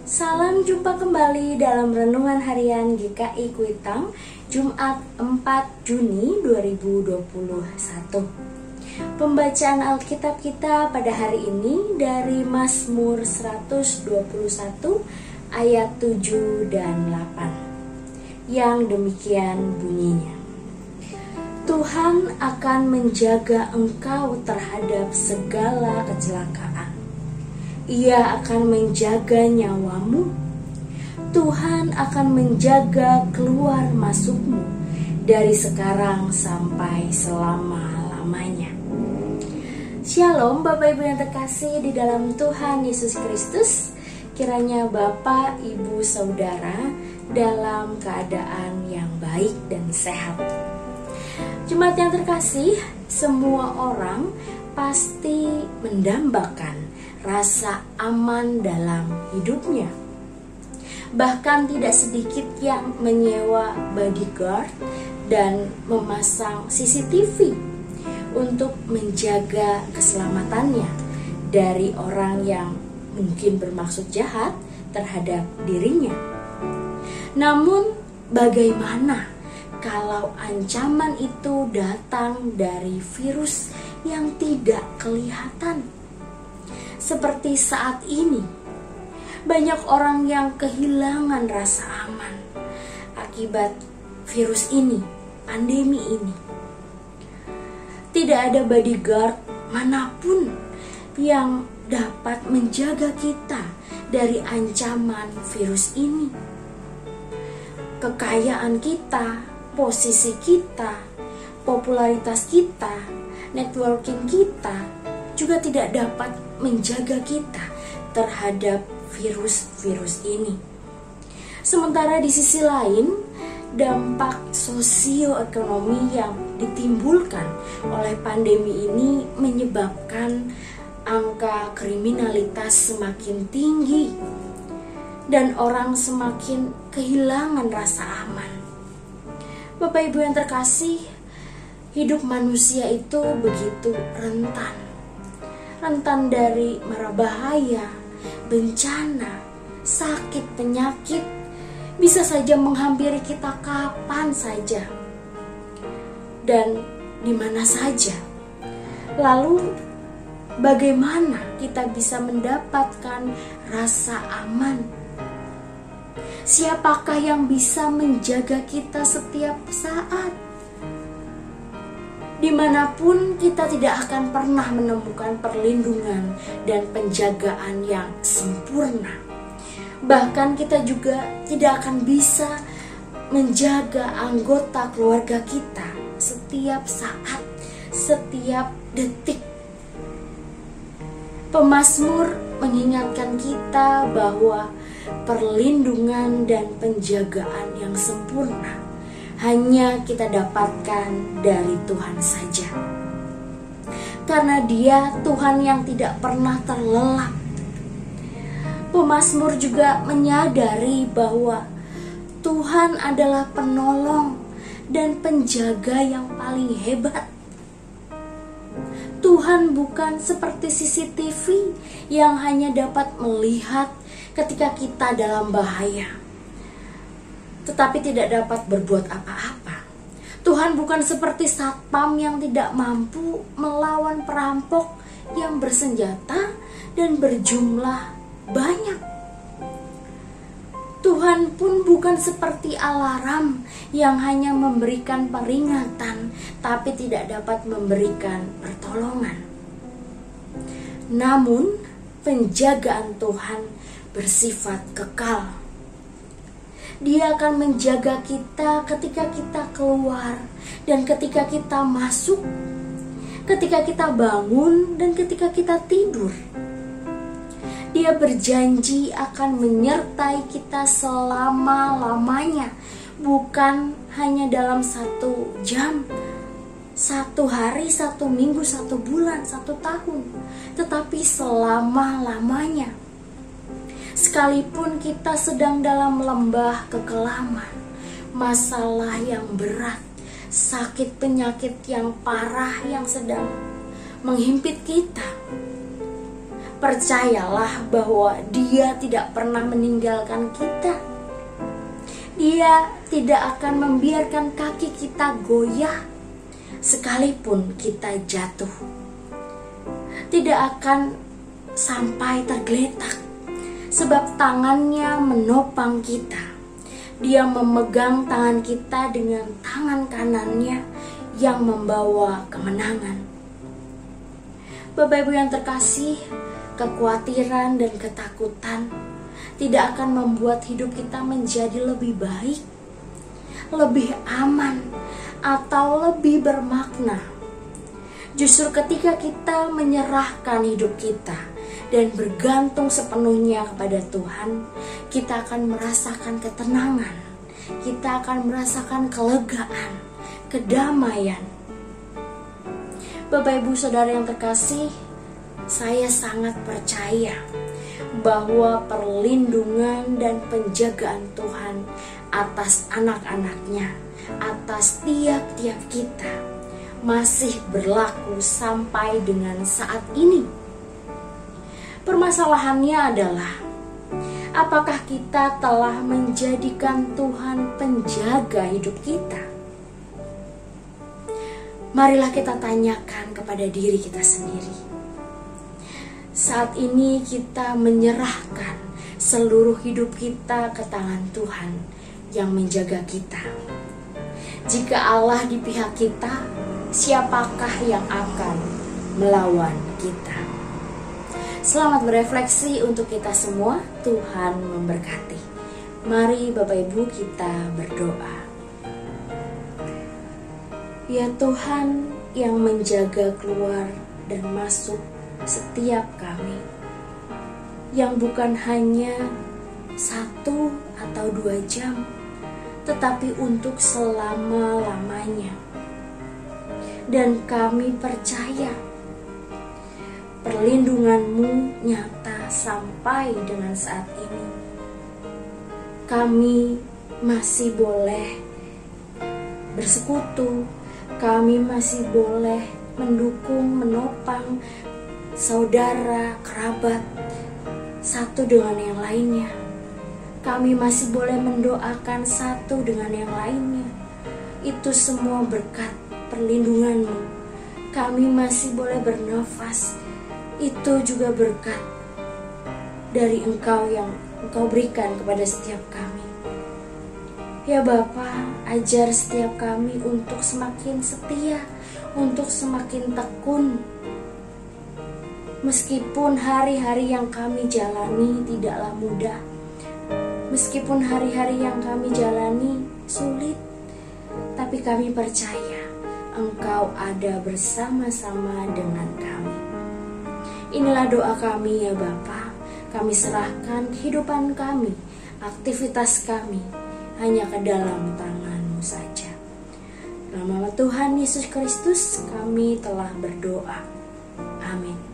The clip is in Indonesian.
Salam jumpa kembali dalam Renungan Harian GKI Kuitang, Jumat 4 Juni 2021. Pembacaan Alkitab kita pada hari ini dari Mazmur 121 ayat 7 dan 8. Yang demikian bunyinya. Tuhan akan menjaga engkau terhadap segala kecelakaan. Ia akan menjaga nyawamu. Tuhan akan menjaga keluar masukmu dari sekarang sampai selama-lamanya. Shalom Bapak Ibu yang terkasih di dalam Tuhan Yesus Kristus. Kiranya Bapak, Ibu, Saudara dalam keadaan yang baik dan sehat. Jemaat yang terkasih, semua orang pasti mendambakan rasa aman dalam hidupnya. Bahkan tidak sedikit yang menyewa bodyguard dan memasang CCTV untuk menjaga keselamatannya dari orang yang mungkin bermaksud jahat terhadap dirinya. Namun bagaimana kalau ancaman itu datang dari virus yang tidak kelihatan? Seperti saat ini, banyak orang yang kehilangan rasa aman akibat virus ini, pandemi ini. Tidak ada bodyguard manapun yang dapat menjaga kita dari ancaman virus ini. Kekayaan kita, posisi kita, popularitas kita, networking kita juga tidak dapat menjaga kita terhadap virus-virus ini. Sementara di sisi lain, dampak sosioekonomi yang ditimbulkan oleh pandemi ini menyebabkan angka kriminalitas semakin tinggi dan orang semakin kehilangan rasa aman. Bapak Ibu yang terkasih, hidup manusia itu begitu rentan dari mara bahaya, bencana, sakit, penyakit bisa saja menghampiri kita kapan saja dan di mana saja. Lalu bagaimana kita bisa mendapatkan rasa aman? Siapakah yang bisa menjaga kita setiap saat? Dimanapun kita tidak akan pernah menemukan perlindungan dan penjagaan yang sempurna. Bahkan kita juga tidak akan bisa menjaga anggota keluarga kita setiap saat, setiap detik. Pemazmur mengingatkan kita bahwa perlindungan dan penjagaan yang sempurna hanya kita dapatkan dari Tuhan saja. Karena Dia Tuhan yang tidak pernah terlelap. Pemazmur juga menyadari bahwa Tuhan adalah penolong dan penjaga yang paling hebat. Tuhan bukan seperti CCTV yang hanya dapat melihat ketika kita dalam bahaya, tetapi tidak dapat berbuat apa-apa. Tuhan bukan seperti satpam yang tidak mampu melawan perampok yang bersenjata dan berjumlah banyak. Tuhan pun bukan seperti alarm yang hanya memberikan peringatan tapi tidak dapat memberikan pertolongan. Namun penjagaan Tuhan bersifat kekal. Dia akan menjaga kita ketika kita keluar dan ketika kita masuk, ketika kita bangun dan ketika kita tidur. Dia berjanji akan menyertai kita selama-lamanya, bukan hanya dalam 1 jam, 1 hari, 1 minggu, 1 bulan, 1 tahun, tetapi selama-lamanya. Sekalipun kita sedang dalam lembah kekelaman, masalah yang berat, sakit penyakit yang parah yang sedang menghimpit kita, Percayalah bahwa Dia tidak pernah meninggalkan kita. Dia tidak akan membiarkan kaki kita goyah sekalipun kita jatuh. Tidak akan sampai tergeletak, sebab tangannya menopang kita. Dia memegang tangan kita dengan tangan kanannya yang membawa kemenangan. Bapak Ibu yang terkasih, kekhawatiran dan ketakutan tidak akan membuat hidup kita menjadi lebih baik, lebih aman, atau lebih bermakna. Justru ketika kita menyerahkan hidup kita dan bergantung sepenuhnya kepada Tuhan, kita akan merasakan ketenangan, kita akan merasakan kelegaan, kedamaian. Bapak Ibu Saudara yang terkasih, saya sangat percaya bahwa perlindungan dan penjagaan Tuhan atas anak-anaknya, atas tiap-tiap kita masih berlaku sampai dengan saat ini. Permasalahannya adalah, apakah kita telah menjadikan Tuhan penjaga hidup kita? Marilah kita tanyakan kepada diri kita sendiri. Saat ini kita menyerahkan seluruh hidup kita ke tangan Tuhan yang menjaga kita. Jika Allah di pihak kita, siapakah yang akan melawan kita? Selamat berefleksi untuk kita semua. Tuhan memberkati. Mari Bapak Ibu kita berdoa. Ya Tuhan yang menjaga keluar dan masuk setiap kami, yang bukan hanya 1 atau 2 jam, tetapi untuk selama-lamanya. Dan kami percaya perlindungan-Mu nyata sampai dengan saat ini. Kami masih boleh bersekutu, kami masih boleh mendukung, menopang saudara, kerabat, satu dengan yang lainnya. Kami masih boleh mendoakan satu dengan yang lainnya. Itu semua berkat perlindungan-Mu. Kami masih boleh bernafas. Itu juga berkat dari Engkau yang Engkau berikan kepada setiap kami. Ya Bapa, ajar setiap kami untuk semakin setia, untuk semakin tekun. Meskipun hari-hari yang kami jalani tidaklah mudah, meskipun hari-hari yang kami jalani sulit, tapi kami percaya Engkau ada bersama-sama dengan kami. Inilah doa kami ya Bapa. Kami serahkan kehidupan kami, aktivitas kami hanya ke dalam tangan-Mu saja. Dalam nama Tuhan Yesus Kristus kami telah berdoa. Amin.